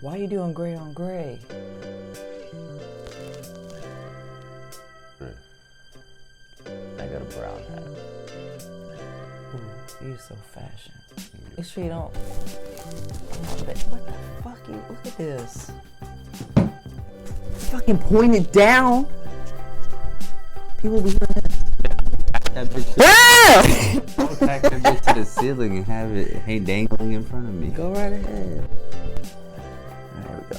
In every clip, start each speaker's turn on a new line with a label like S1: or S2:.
S1: Why are you doing gray on gray? I got a brown hat. Ooh, you're so fashion. Make sure you don't. Oh, what the fuck? Look at this. Fucking point it down. People be hearing it.
S2: That bitch tack that bitch to the ceiling and have it dangling in front of me.
S1: Go right ahead. There we go.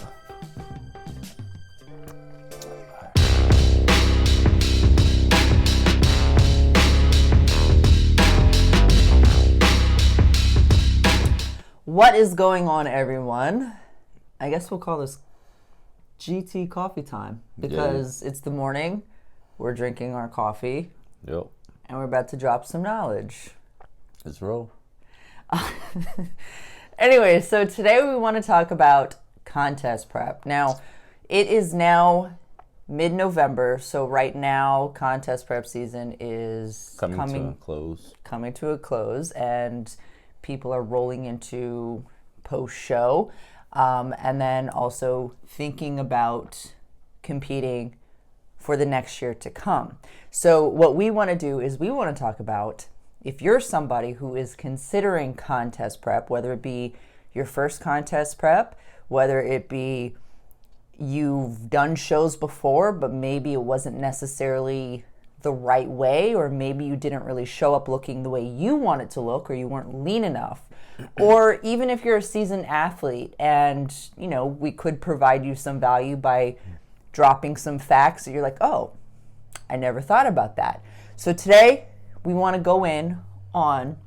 S1: What is going on, everyone? I guess we'll call this GT coffee time because it's the morning. We're drinking our coffee.
S2: Yep.
S1: And we're about to drop some knowledge.
S2: Let's roll.
S1: Anyway, so today we want to talk about contest prep. Now, it is now mid-November, so right now contest prep season is coming to a close, and people are rolling into post-show, and then also thinking about competing for the next year to come. So what we want to do is we want to talk about if you're somebody who is considering contest prep, whether it be your first contest prep, whether it be you've done shows before, but maybe it wasn't necessarily the right way, or maybe you didn't really show up looking the way you want it to look, or you weren't lean enough. Or even if you're a seasoned athlete and, you know, we could provide you some value by dropping some facts that you're like, oh, I never thought about that. So today we want to go in on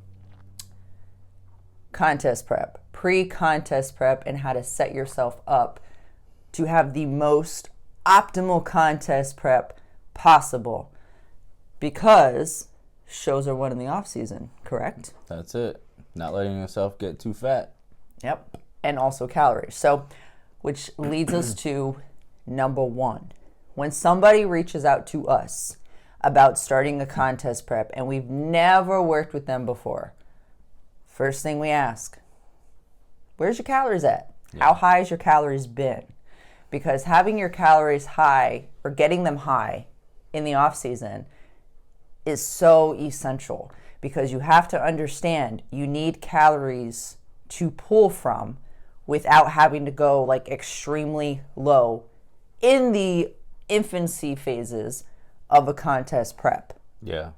S1: contest prep, pre-contest prep, and how to set yourself up to have the most optimal contest prep possible, because shows are won in the off season, correct?
S2: That's it. Not letting yourself get too fat.
S1: Yep. And also calories. So, which leads us to number one. When somebody reaches out to us about starting a contest prep and we've never worked with them before, first thing we ask, where's your calories at? Yeah. How high has your calories been? Because having your calories high or getting them high in the off season is so essential, because you have to understand you need calories to pull from without having to go like extremely low in the infancy phases of a contest prep.
S2: Yeah.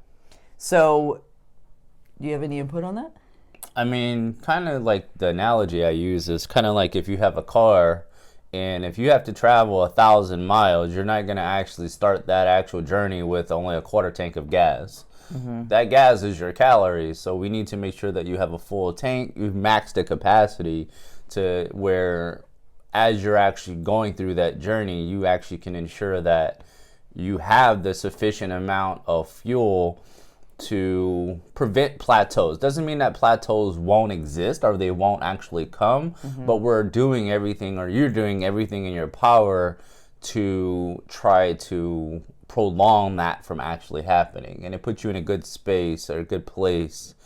S2: So,
S1: do you have any input on that?
S2: I mean, kind of like the analogy I use is kind of like if you have a car and if you have to travel 1,000 miles, you're not going to actually start that actual journey with only a quarter tank of gas. Mm-hmm. That gas is your calories, so we need to make sure that you have a full tank, you've maxed the capacity to where as you're actually going through that journey, you actually can ensure that you have the sufficient amount of fuel to prevent plateaus. Doesn't mean that plateaus won't exist or they won't actually come, but we're doing everything, or you're doing everything in your power to try to prolong that from actually happening. And it puts you in a good space or a good place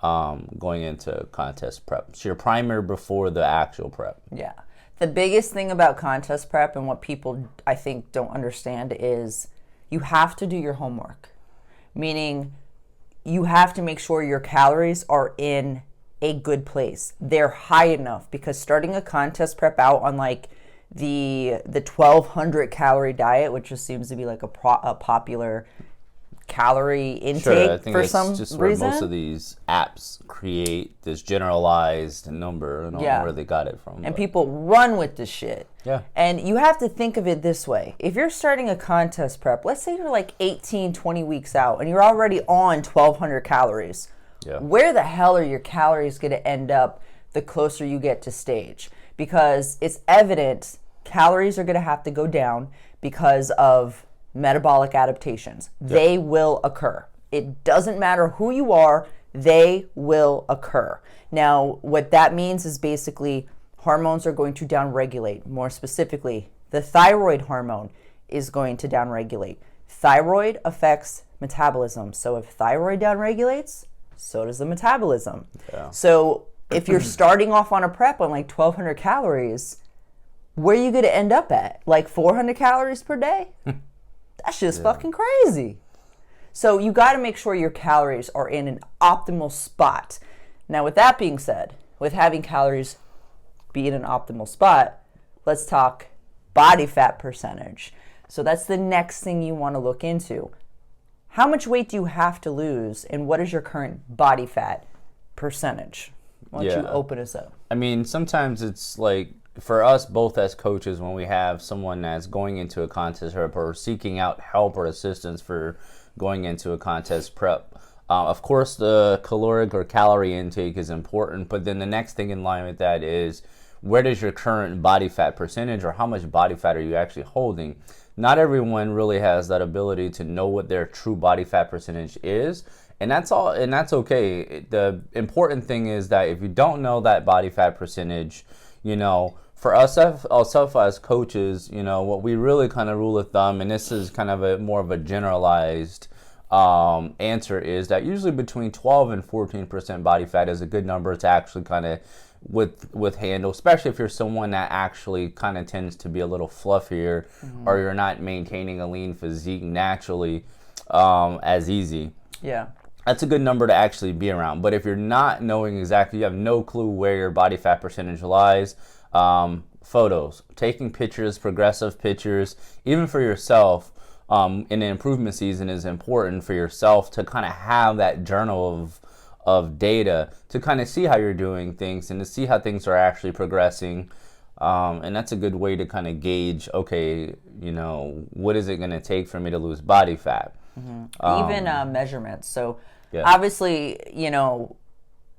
S2: going into contest prep. So your primer before the actual prep.
S1: Yeah. The biggest thing about contest prep and what people, I think, don't understand is you have to do your homework. Meaning you have to make sure your calories are in a good place. They're high enough, because starting a contest prep out on like the 1,200 calorie diet, which just seems to be like a popular calorie intake,
S2: I think
S1: for
S2: it's
S1: some
S2: just where
S1: reason.
S2: Most of these apps create this generalized number. I don't know where they got it from.
S1: And people run with this shit.
S2: Yeah.
S1: And you have to think of it this way. If you're starting a contest prep, let's say you're like 18, 20 weeks out and you're already on 1,200 calories.
S2: Yeah.
S1: Where the hell are your calories going to end up the closer you get to stage? Because it's evident calories are going to have to go down because of metabolic adaptations. Yep. They will occur. It doesn't matter who you are, they will occur. Now, what that means is basically hormones are going to downregulate. More specifically, the thyroid hormone is going to downregulate. Thyroid affects metabolism. So if thyroid downregulates, so does the metabolism. Yeah. So if you're starting off on a prep on like 1,200 calories, where are you going to end up at? Like 400 calories per day? That's just fucking crazy. So you got to make sure your calories are in an optimal spot. Now, with that being said, with having calories be in an optimal spot, let's talk body fat percentage. So that's the next thing you want to look into. How much weight do you have to lose, and what is your current body fat percentage? Why don't you open us up?
S2: I mean, sometimes it's like, for us both as coaches, when we have someone that's going into a contest prep or seeking out help or assistance for going into a contest prep, of course the caloric or calorie intake is important, but then the next thing in line with that is, where does your current body fat percentage, or how much body fat are you actually holding? Not everyone really has that ability to know what their true body fat percentage is, and that's all, and that's okay. The important thing is that if you don't know that body fat percentage, you know, for us as coaches, you know, what we really kind of rule of thumb, and this is kind of a more of a generalized answer, is that usually between 12 and 14% body fat is a good number to actually kind of with handle, especially if you're someone that actually kind of tends to be a little fluffier, or you're not maintaining a lean physique naturally as easy.
S1: Yeah.
S2: That's a good number to actually be around. But if you're not knowing exactly, you have no clue where your body fat percentage lies, photos, taking pictures, progressive pictures, even for yourself, in an improvement season is important for yourself to kind of have that journal of data to kind of see how you're doing things and to see how things are actually progressing. And that's a good way to kind of gauge, okay, you know, what is it going to take for me to lose body fat?
S1: Even measurements. So obviously, you know,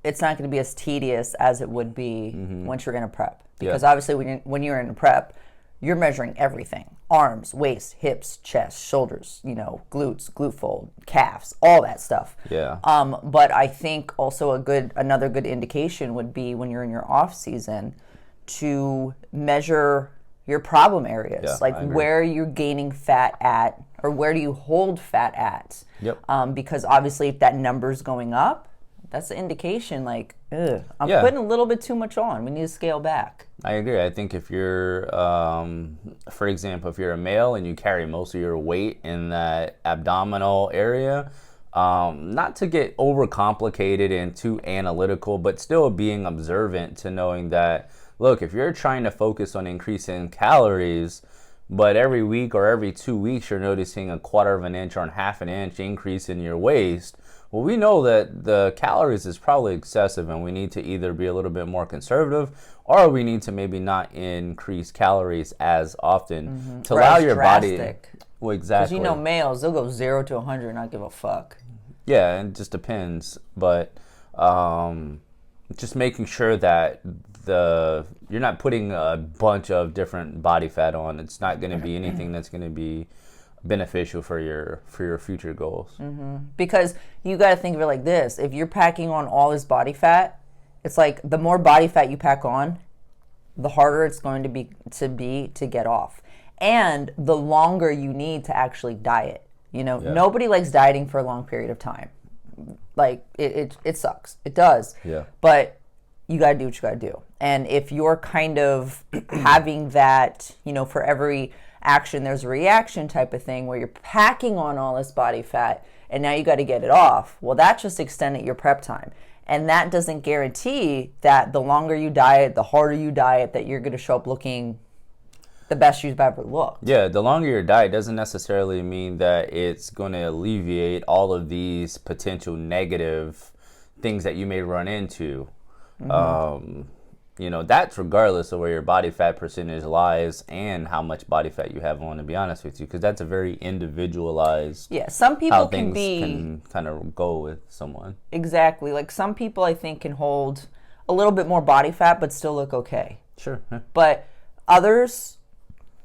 S1: it's not going to be as tedious as it would be once you're in a prep. Because obviously when you're in a prep, you're measuring everything. Arms, waist, hips, chest, shoulders, you know, glutes, glute fold, calves, all that stuff.
S2: Yeah.
S1: But I think also another good indication would be when you're in your off season to measure your problem areas, like where you're gaining fat at, or where do you hold fat at. Because obviously if that number's going up, that's the indication like, I'm putting a little bit too much on. We need to scale back.
S2: I agree. I think if you're, for example, if you're a male and you carry most of your weight in that abdominal area, not to get overcomplicated and too analytical, but still being observant to knowing that, look, if you're trying to focus on increasing calories, but every week or every 2 weeks you're noticing a 1/4 of an inch or a 1/2 an inch increase in your waist, well, we know that the calories is probably excessive, and we need to either be a little bit more conservative, or we need to maybe not increase calories as often to allow your body. Well, exactly.
S1: Because you know, males, they'll go 0 to 100 and not give a fuck.
S2: Yeah, it just depends, but just making sure that you're not putting a bunch of different body fat on. It's not going to be anything that's going to be beneficial for your future goals.
S1: Because you got to think of it like this: if you're packing on all this body fat, it's like the more body fat you pack on, the harder it's going to be to get off, and the longer you need to actually diet. You know, nobody likes dieting for a long period of time. Like it sucks. It does.
S2: Yeah.
S1: But you got to do what you got to do. And if you're kind of having that, you know, for every action there's a reaction type of thing where you're packing on all this body fat and now you got to get it off, well, that just extended your prep time. And that doesn't guarantee that the longer you diet, the harder you diet, that you're going to show up looking the best you've ever looked.
S2: Yeah, the longer your diet doesn't necessarily mean that it's going to alleviate all of these potential negative things that you may run into. You know, that's regardless of where your body fat percentage lies and how much body fat you have on, to be honest with you, because that's a very individualized.
S1: Yeah, some people
S2: how things can kind of go with someone.
S1: Exactly. Like some people I think can hold a little bit more body fat but still look okay.
S2: Sure. Yeah.
S1: But others,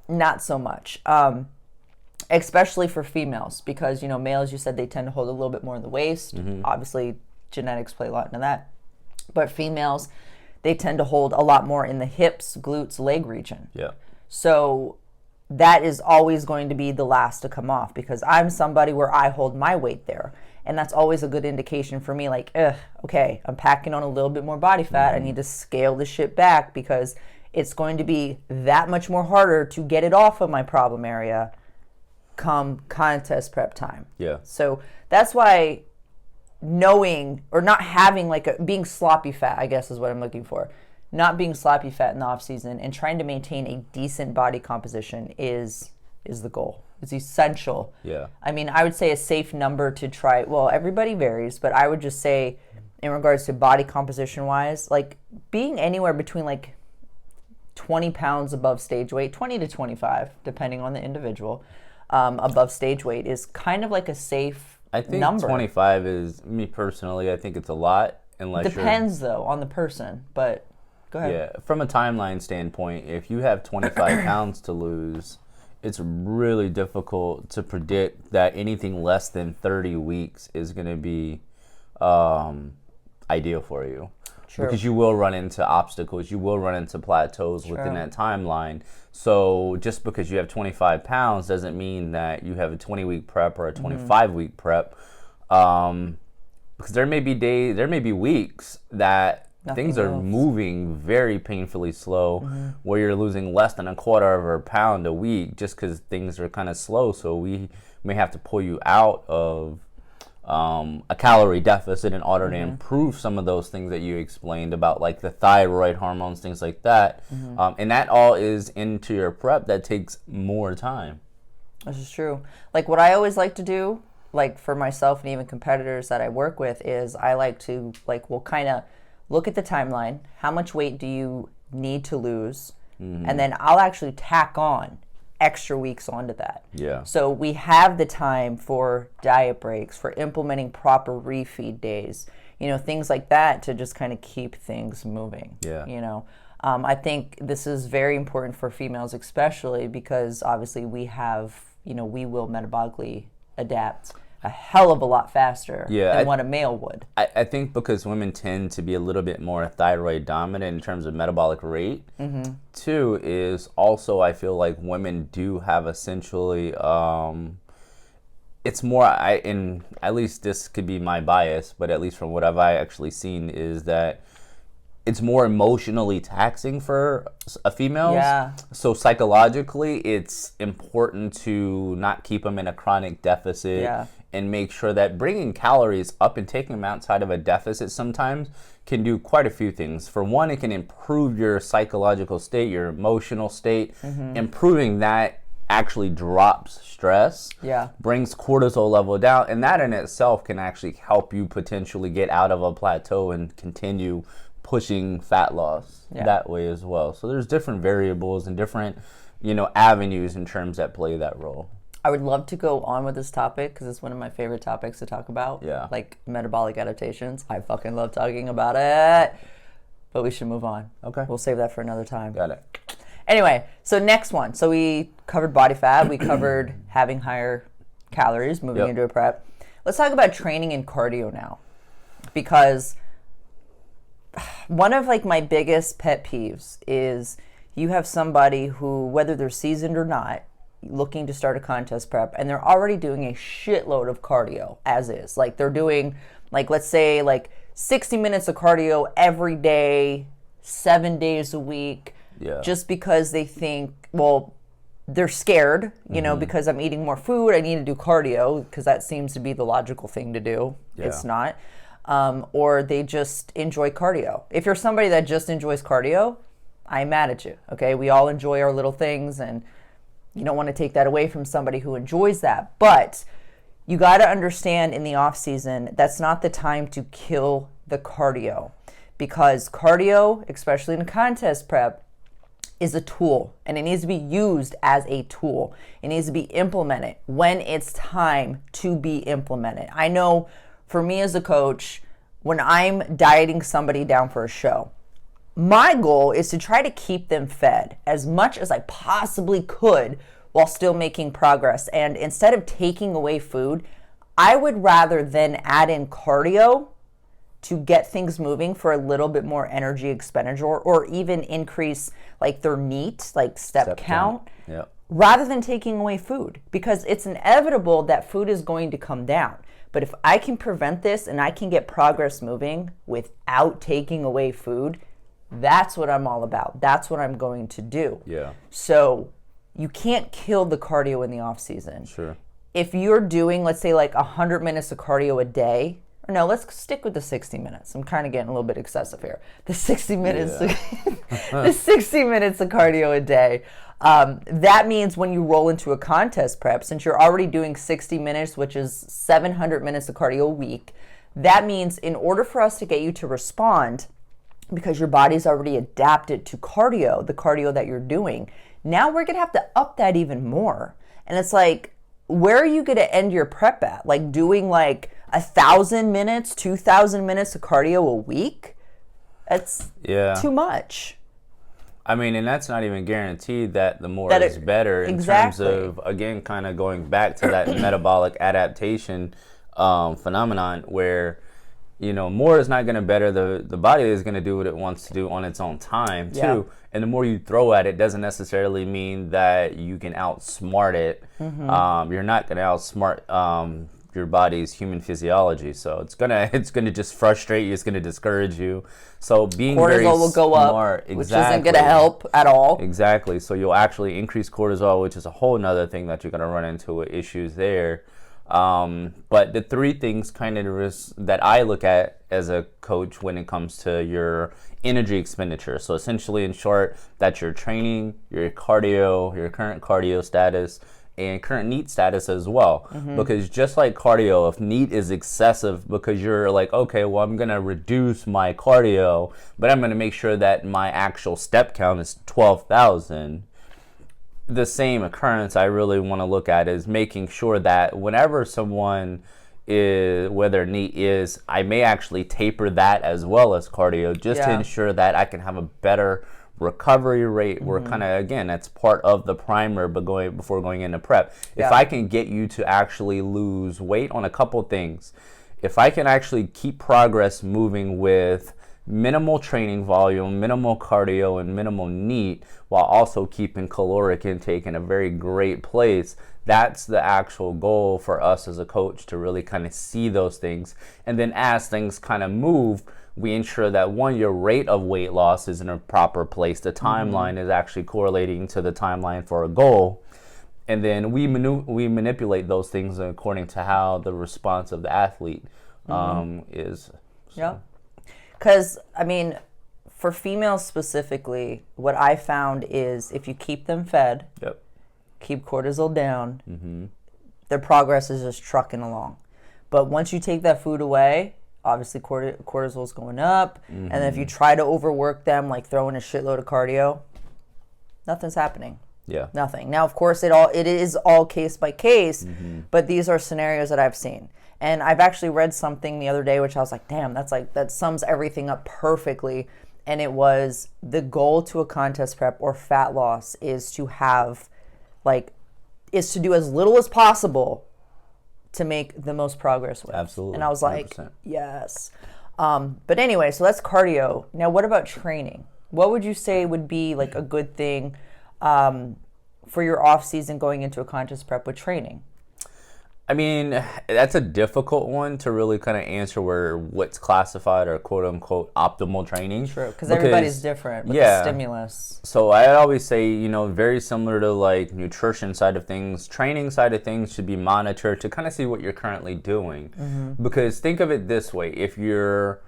S1: not so much. Especially for females, because, you know, males, you said they tend to hold a little bit more in the waist. Obviously, genetics play a lot into that. But females, they tend to hold a lot more in the hips, glutes, leg region.
S2: Yeah.
S1: So that is always going to be the last to come off, because I'm somebody where I hold my weight there. And that's always a good indication for me, like, okay, I'm packing on a little bit more body fat. I need to scale this shit back, because it's going to be that much more harder to get it off of my problem area come contest prep time.
S2: Yeah.
S1: So that's why knowing or not having being sloppy fat, I guess is what I'm looking for. Not being sloppy fat in the off season and trying to maintain a decent body composition is the goal. It's essential.
S2: Yeah.
S1: I mean, I would say a safe number to try. Well, everybody varies, but I would just say in regards to body composition wise, like being anywhere between like 20 pounds above stage weight, 20 to 25, depending on the individual, above stage weight is kind of like a safe number.
S2: 25 is, me personally, I think it's a lot.
S1: Depends though on the person, but go ahead.
S2: Yeah, from a timeline standpoint, if you have 25 pounds to lose, it's really difficult to predict that anything less than 30 weeks is going to be ideal for you.
S1: True.
S2: Because you will run into obstacles, you will run into plateaus within that timeline. So just because you have 25 pounds doesn't mean that you have a 20-week prep or a 25-week prep. Because there may be weeks that things are moving very painfully slow, where you're losing less than a quarter of a pound a week just because things are kind of slow. So we may have to pull you out of a calorie deficit in order to improve some of those things that you explained about, like the thyroid hormones, things like that. And that all is into your prep that takes more time.
S1: This is true. Like what I always like to do, like for myself and even competitors that I work with, is I like to we'll kind of look at the timeline. How much weight do you need to lose? And then I'll actually tack on extra weeks onto that.
S2: Yeah.
S1: So we have the time for diet breaks, for implementing proper refeed days, things like that to just kind of keep things moving.
S2: Yeah.
S1: I think this is very important for females, especially because obviously we have, we will metabolically adapt a hell of a lot faster than what a male would.
S2: I think because women tend to be a little bit more thyroid dominant in terms of metabolic rate. Two is also, I feel like women do have essentially, it's more, and at least this could be my bias, but at least from what I've actually seen is that it's more emotionally taxing for a female.
S1: Yeah.
S2: So psychologically, it's important to not keep them in a chronic deficit and make sure that bringing calories up and taking them outside of a deficit sometimes can do quite a few things. For one, it can improve your psychological state, your emotional state. Improving that actually drops stress, brings cortisol level down, and that in itself can actually help you potentially get out of a plateau and continue pushing fat loss that way as well. So there's different variables and different, avenues in terms that play that role.
S1: I would love to go on with this topic because it's one of my favorite topics to talk about.
S2: Yeah.
S1: Like metabolic adaptations. I fucking love talking about it. But we should move on.
S2: Okay.
S1: We'll save that for another time.
S2: Got it.
S1: Anyway, so next one. So we covered body fat. We covered having higher calories, moving into a prep. Let's talk about training and cardio now. Because one of my biggest pet peeves is you have somebody who, whether they're seasoned or not, looking to start a contest prep, and they're already doing a shitload of cardio as is. Like they're doing, let's say 60 minutes of cardio every day, 7 days a week, just because they think, well, they're scared, because I'm eating more food, I need to do cardio because that seems to be the logical thing to do. Yeah. It's not. Or they just enjoy cardio. If you're somebody that just enjoys cardio, I'm mad at you, okay? We all enjoy our little things, and you don't want to take that away from somebody who enjoys that. But you got to understand in the off season, that's not the time to kill the cardio, because cardio, especially in contest prep, is a tool, and it needs to be used as a tool. It needs to be implemented when it's time to be implemented. I know for me as a coach, when I'm dieting somebody down for a show, my goal is to try to keep them fed as much as I possibly could while still making progress. And instead of taking away food, I would rather then add in cardio to get things moving for a little bit more energy expenditure, or even increase their NEAT, step count, rather than taking away food, because it's inevitable that food is going to come down. But if I can prevent this and I can get progress moving without taking away food, That's what I'm all about. That's what I'm going to do.
S2: Yeah.
S1: So you can't kill the cardio in the off season.
S2: Sure.
S1: If you're doing, let's say, like 100 minutes of cardio a day, or no, let's stick with the 60 minutes. I'm kind of getting a little bit excessive here. The 60 minutes, the 60 minutes of cardio a day. That means when you roll into a contest prep, since you're already doing 60 minutes, which is 700 minutes of cardio a week, that means in order for us to get you to respond, because your body's already adapted to cardio, the cardio that you're doing, now we're going to have to up that even more. And it's like, where are you going to end your prep at? Like doing like 1,000 minutes, 2,000 minutes of cardio a week? That's too much.
S2: I mean, and that's not even guaranteed that the more is better in terms of, again, kind of going back to that metabolic adaptation phenomenon where, you know, more is not going to better. The body is going to do what it wants to do on its own time, too. Yeah. And the more you throw at it doesn't necessarily mean that you can outsmart it. Mm-hmm. You're not going to outsmart your body's human physiology. So it's gonna just frustrate you. It's gonna discourage you. So being cortisol very will go smart,
S1: up, which isn't gonna help at all.
S2: Exactly. So you'll actually increase cortisol, which is a whole nother thing that you're gonna run into with issues there. But the three things kind of that I look at as a coach when it comes to your energy expenditure. So essentially, in short, that's your training, your cardio, your current cardio status, and current NEAT status as well. Mm-hmm. Because just like cardio, if NEAT is excessive because you're like, okay, well, I'm going to reduce my cardio, but I'm going to make sure that my actual step count is 12,000. The same occurrence I really want to look at is making sure that whenever someone is, whether NEAT is, I may actually taper that as well as cardio just to ensure that I can have a better recovery rate. We're kind of, again, that's part of the primer before going into prep. If I can get you to actually lose weight on a couple things, if I can actually keep progress moving with minimal training volume, minimal cardio, and minimal NEAT, while also keeping caloric intake in a very great place, that's the actual goal for us as a coach, to really kind of see those things. And then as things kind of move, we ensure that, one, your rate of weight loss is in a proper place. The timeline is actually correlating to the timeline for a goal. And then we manipulate those things according to how the response of the athlete is.
S1: Yeah. Because, I mean, for females specifically, what I found is if you keep them fed, keep cortisol down, their progress is just trucking along. But once you take that food away, obviously cortisol is going up. And then if you try to overwork them, like throwing a shitload of cardio, nothing's happening.
S2: Yeah.
S1: Nothing. Now, of course, it is all case by case, but these are scenarios that I've seen. And I've actually read something the other day, which I was like, damn, that sums everything up perfectly. And it was, the goal to a contest prep or fat loss is to do as little as possible to make the most progress with.
S2: Absolutely.
S1: And I was like, 100%. Yes. But anyway, so that's cardio. Now, what about training? What would you say would be like a good thing for your off season going into a contest prep with training?
S2: I mean, that's a difficult one to really kind of answer what's classified or quote unquote optimal training.
S1: True, because everybody's different with the stimulus.
S2: So I always say, very similar to like nutrition side of things, training side of things should be monitored to kind of see what you're currently doing. Because think of it this way, if you're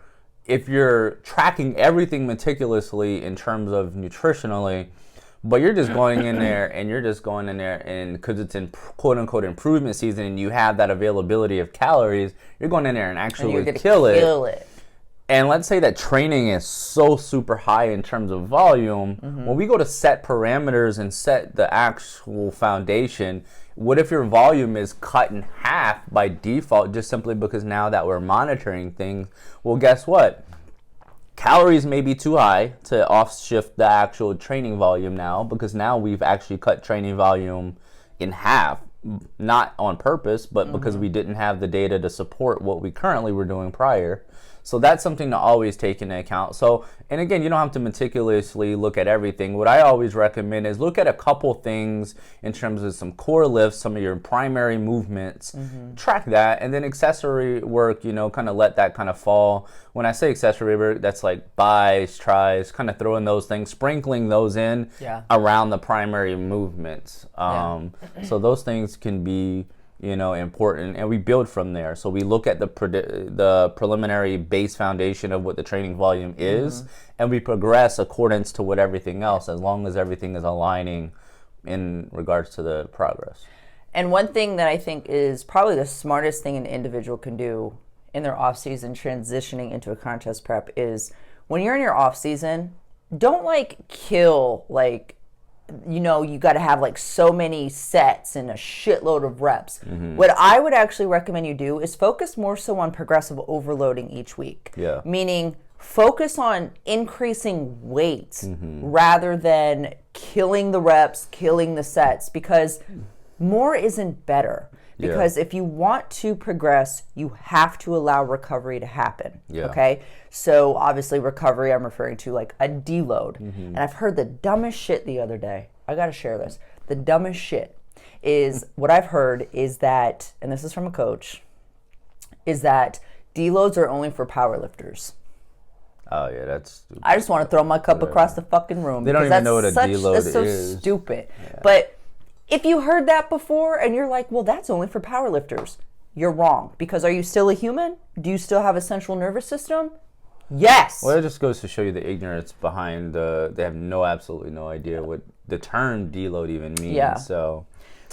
S2: tracking everything meticulously in terms of nutritionally, but you're just going in there and because it's in quote unquote improvement season and you have that availability of calories, you're going in there and actually kill it. And let's say that training is so super high in terms of volume. When we go to set parameters and set the actual foundation, what if your volume is cut in half by default just simply because now that we're monitoring things? Well, guess what? Calories may be too high to off-shift the actual training volume now, because now we've actually cut training volume in half, not on purpose, but because we didn't have the data to support what we currently were doing prior. So that's something to always take into account. So, and again, you don't have to meticulously look at everything. What I always recommend is look at a couple things in terms of some core lifts, some of your primary movements, track that, and then accessory work, kind of let that kind of fall. When I say accessory work, that's like buys, tries, kind of throwing those things, sprinkling those in around the primary movements. So those things can be important, and we build from there. So we look at the preliminary base foundation of what the training volume is, and we progress accordance to what everything else, as long as everything is aligning in regards to the progress.
S1: And one thing that I think is probably the smartest thing an individual can do in their off season transitioning into a contest prep is when you're in your off season, don't kill you got to have so many sets and a shitload of reps. What I would actually recommend you do is focus more so on progressive overloading each week.
S2: Yeah.
S1: Meaning focus on increasing weights rather than killing the reps, killing the sets, because more isn't better. Because if you want to progress, you have to allow recovery to happen. Okay? So obviously recovery, I'm referring to a deload. And I've heard the dumbest shit the other day. I got to share this. The dumbest shit is what I've heard is that, and this is from a coach, is that deloads are only for powerlifters.
S2: Oh yeah, that's stupid.
S1: I just want to throw my cup across the fucking room.
S2: They don't even know what a deload is.
S1: That's so stupid. Yeah. But if you heard that before and you're like, well, that's only for powerlifters, you're wrong. Because are you still a human? Do you still have a central nervous system? Yes.
S2: Well, it just goes to show you the ignorance behind they have absolutely no idea what the term deload even means.
S1: Yeah.
S2: So,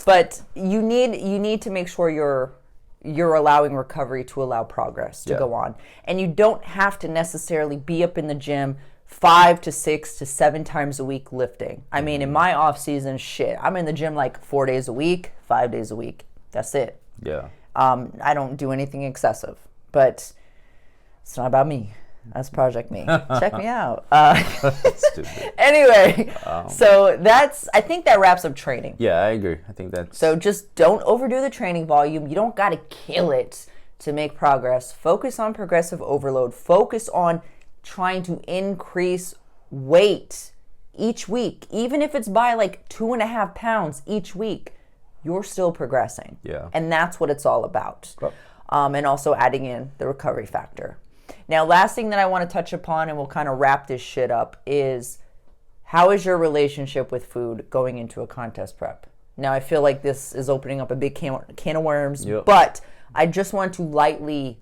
S1: but you need to make sure you're allowing recovery to allow progress to go on. And you don't have to necessarily be up in the gym 5 to 6 to 7 times a week lifting. I mean, in my off season, I'm in the gym 4 days a week, 5 days a week. That's it.
S2: Yeah.
S1: I don't do anything excessive, but it's not about me. That's Project Me. Check me out. Anyway, so I think that wraps up training.
S2: Yeah, I agree. I think that's...
S1: So just don't overdo the training volume. You don't got to kill it to make progress. Focus on progressive overload. Focus on trying to increase weight each week. Even if it's by 2.5 pounds each week, you're still progressing.
S2: Yeah.
S1: And that's what it's all about. And also adding in the recovery factor. Now, last thing that I want to touch upon, and we'll kind of wrap this shit up, is how is your relationship with food going into a contest prep? Now, I feel like this is opening up a big can of worms, but I just want to lightly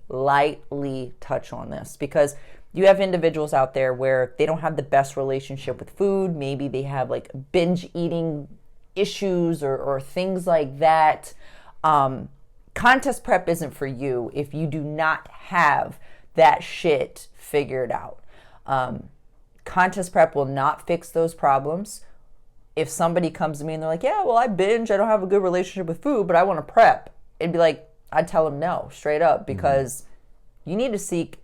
S1: touch on this because you have individuals out there where they don't have the best relationship with food. Maybe they have binge eating issues or things like that. Contest prep isn't for you if you do not have that shit figured out. Contest prep will not fix those problems. If somebody comes to me and they're like, yeah, well, I binge, I don't have a good relationship with food, but I want to prep, it'd be I'd tell them no, straight up, because you need to seek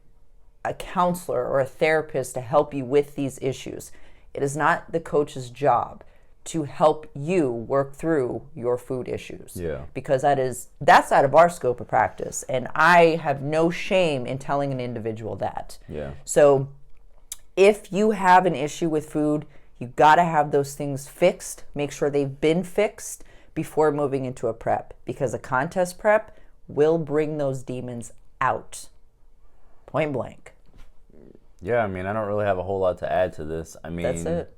S1: a counselor or a therapist to help you with these issues. It is not the coach's job to help you work through your food issues. Because that's out of our scope of practice. And I have no shame in telling an individual that. So if you have an issue with food, you gotta have those things fixed. Make sure they've been fixed before moving into a prep, because a contest prep will bring those demons out. Point blank.
S2: Yeah, I mean, I don't really have a whole lot to add to this. I mean,
S1: that's it.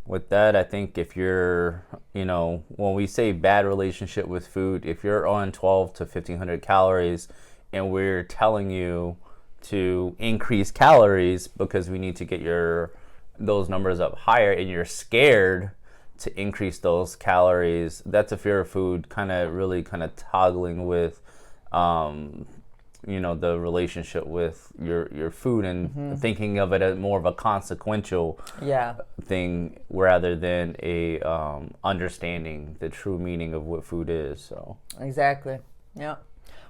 S2: With that, I think if you're, when we say bad relationship with food, if you're on 12 to 1,500 calories and we're telling you to increase calories because we need to get those numbers up higher and you're scared to increase those calories, that's a fear of food really toggling with, the relationship with your food and thinking of it as more of a consequential thing rather than a understanding the true meaning of what food is. So
S1: exactly. Yeah.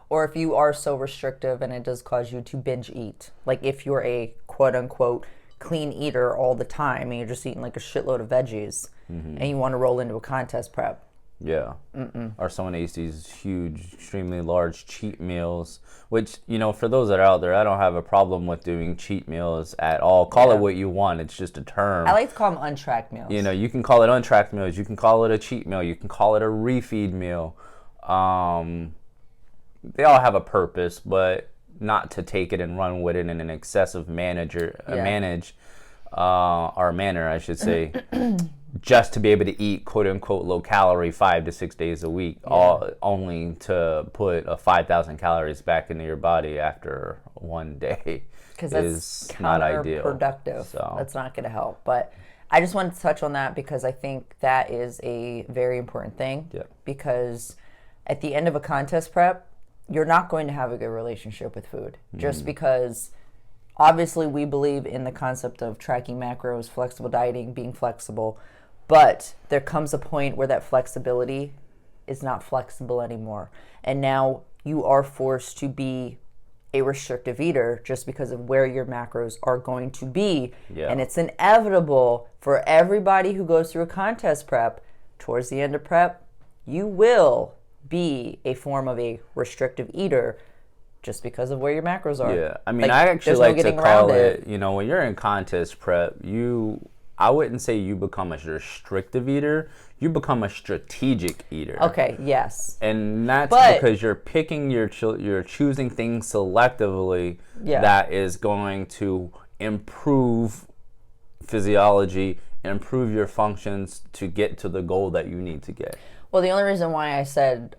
S1: Or if you are so restrictive and it does cause you to binge eat, if you're a quote unquote clean eater all the time and you're just eating a shitload of veggies and you want to roll into a contest prep,
S2: Yeah. Or someone eats these huge, extremely large cheat meals, which, you know, for those that are out there, I don't have a problem with doing cheat meals at all. Call it what you want. It's just a term.
S1: I like to call them untracked meals.
S2: You know, you can call it untracked meals. You can call it a cheat meal. You can call it a refeed meal. They all have a purpose, but not to take it and run with it in an excessive manner, I should say. Just to be able to eat quote unquote low calorie 5 to 6 days a week, only to put 5,000 calories back into your body after one day,
S1: because that's counterproductive. So that's not going to help. But I just wanted to touch on that because I think that is a very important thing. Yeah. Because at the end of a contest prep, you're not going to have a good relationship with food, just because obviously we believe in the concept of tracking macros, flexible dieting, being flexible. But there comes a point where that flexibility is not flexible anymore. And now you are forced to be a restrictive eater just because of where your macros are going to be. Yeah. And it's inevitable for everybody who goes through a contest prep, towards the end of prep, you will be a form of a restrictive eater just because of where your macros are.
S2: Yeah, I mean, I actually like to call it, you know, when you're in contest prep, I wouldn't say you become a restrictive eater. You become a strategic eater.
S1: Okay, yes.
S2: And that's because you're picking, you're choosing things selectively that is going to improve physiology, improve your functions to get to the goal that you need to get.
S1: Well, the only reason why I said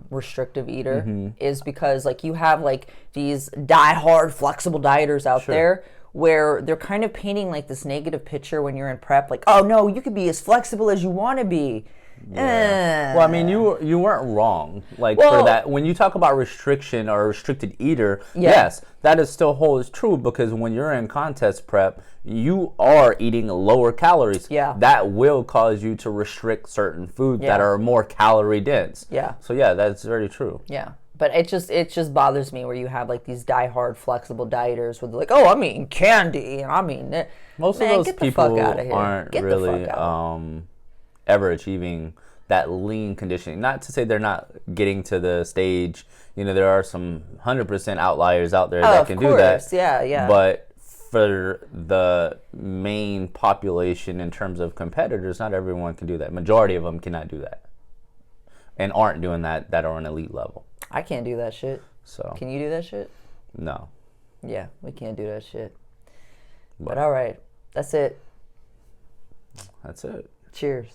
S1: restrictive eater is because, like, you have, like, these die-hard flexible dieters out there where they're kind of painting, like, this negative picture when you're in prep, like, oh, no, you could be as flexible as you want to be.
S2: Yeah. Well, I mean, you weren't wrong. Like, for that, when you talk about restriction or restricted eater, yes, that is still holds true, because when you're in contest prep, you are eating lower calories. Yeah. That will cause you to restrict certain foods that are more calorie dense. Yeah. So yeah, that's very true.
S1: Yeah. But it just bothers me where you have, like, these die-hard flexible dieters with, like, oh, I'm eating candy and I'm eating it.
S2: Most of those people aren't really ever achieving that lean conditioning. Not to say they're not getting to the stage. You know, there are some 100% outliers out there that can do that.
S1: Yeah.
S2: But for the main population in terms of competitors, not everyone can do that. Majority of them cannot do that, and aren't doing that are on elite level.
S1: I can't do that shit. So can you do that shit?
S2: No.
S1: Yeah, we can't do that shit. But all right, that's it.
S2: That's it.
S1: Cheers.